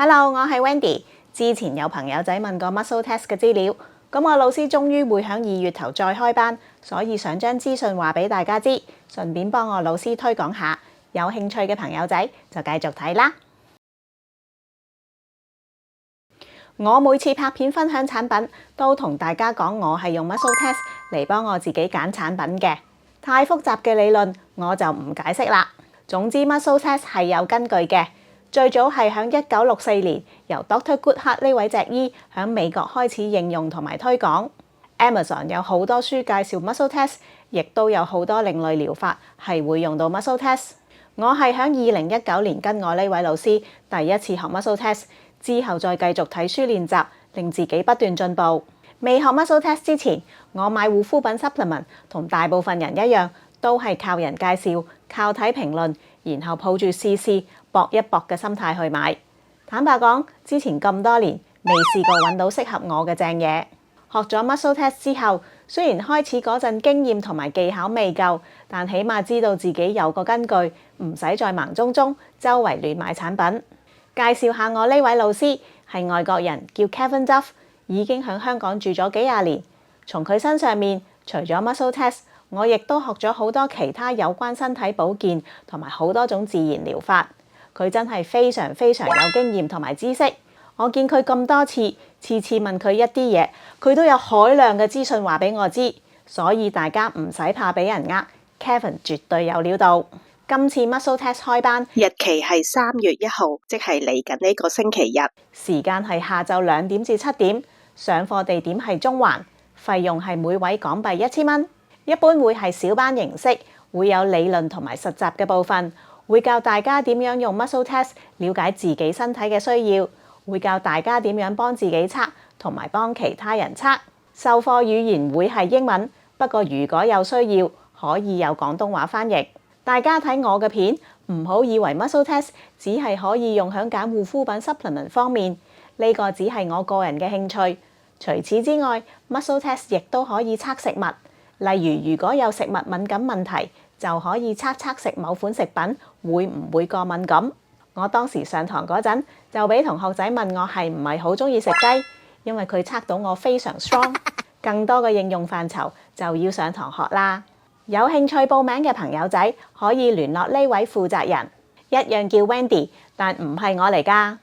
Hello，我係 Wendy。之前有朋友仔問過 Muscle Test 嘅資料，咁我老師終於會喺2月頭再開班，所以想將資訊話俾大家知，順便幫我老師推廣下。有興趣嘅朋友仔就繼續睇啦。我每次拍片分享產品，都同大家講我係用 Muscle Test 嚟幫我自己揀產品嘅。太複雜嘅理論我就唔解釋啦。總之 Muscle Test 係有根據嘅。最早係喺1964年由 Dr. Goodhart 呢位脊醫喺美國開始應用同埋推廣。Amazon 有好多書介紹 Muscle Test， 亦都有好多另類療法係會用到 Muscle Test。我係喺2019年跟我呢位老師第一次學 Muscle Test， 之後再繼續睇書練習，令自己不斷進步。未學 Muscle Test 之前，我買護膚品 supplement 同大部分人一樣，都係靠人介紹、靠睇評論，然後抱住試試搏一搏嘅心態去買。坦白講，之前咁多年未試過揾到適合我嘅正嘢。學咗 Muscle Test 之後，雖然開始嗰陣經驗同埋技巧未夠，但起碼知道自己有個根據，唔使再盲中中周圍亂買產品。介紹下我呢位老師係外國人，叫 Kevin Duff， 已經喺香港住咗幾廿年。從佢身上面，除咗 Muscle Test， 我亦都學咗好多其他有關身體保健同埋好多種自然療法。佢真係非常非常有經驗同埋知識。我見佢咁多次，次次問佢一啲嘢，佢都有海量嘅資訊話俾我知，所以大家唔使怕俾人呃。Kevin 絕對有料到。今次 Muscle Test 開班日期係3月1號，即係嚟緊呢個星期日。時間係下晝2點至7點，上課地點係中環，費用係每位港幣1000蚊。一般會係小班形式，會有理論同埋實習嘅部分，會教大家點樣用 Muscle Test 了解自己身體嘅需要，會教大家點樣幫自己測同埋幫其他人測。授課語言會係英文，不過如果有需要，可以有廣東話翻譯。大家睇我嘅片，唔好以為 Muscle Test 只係可以用喺揀護膚品 supplement 方面，呢個只係我個人嘅興趣。除此之外 ，Muscle Test 亦都可以測食物，例如如果有食物敏感問題，就可以測食某款食品會唔會過敏感。我當時上堂嗰陣就俾同學仔問我係唔係好鍾意食雞，因為佢測到我非常 strong。更多嘅應用範疇就要上堂學啦。有興趣報名嘅朋友仔可以聯絡呢位負責人，一樣叫 Wendy， 但唔係我嚟㗎。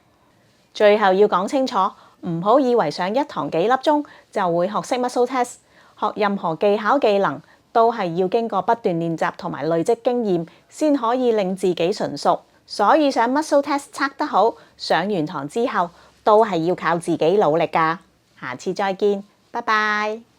最後要講清楚，唔好以為上一堂幾粒鐘就會學識 Muscle Test。學任何技巧技能都係要經過不斷練習同埋累積經驗，先可以令自己純熟。所以上 Muscle Test 測得好，上完堂之後都係要靠自己努力㗎。下次再見，拜拜。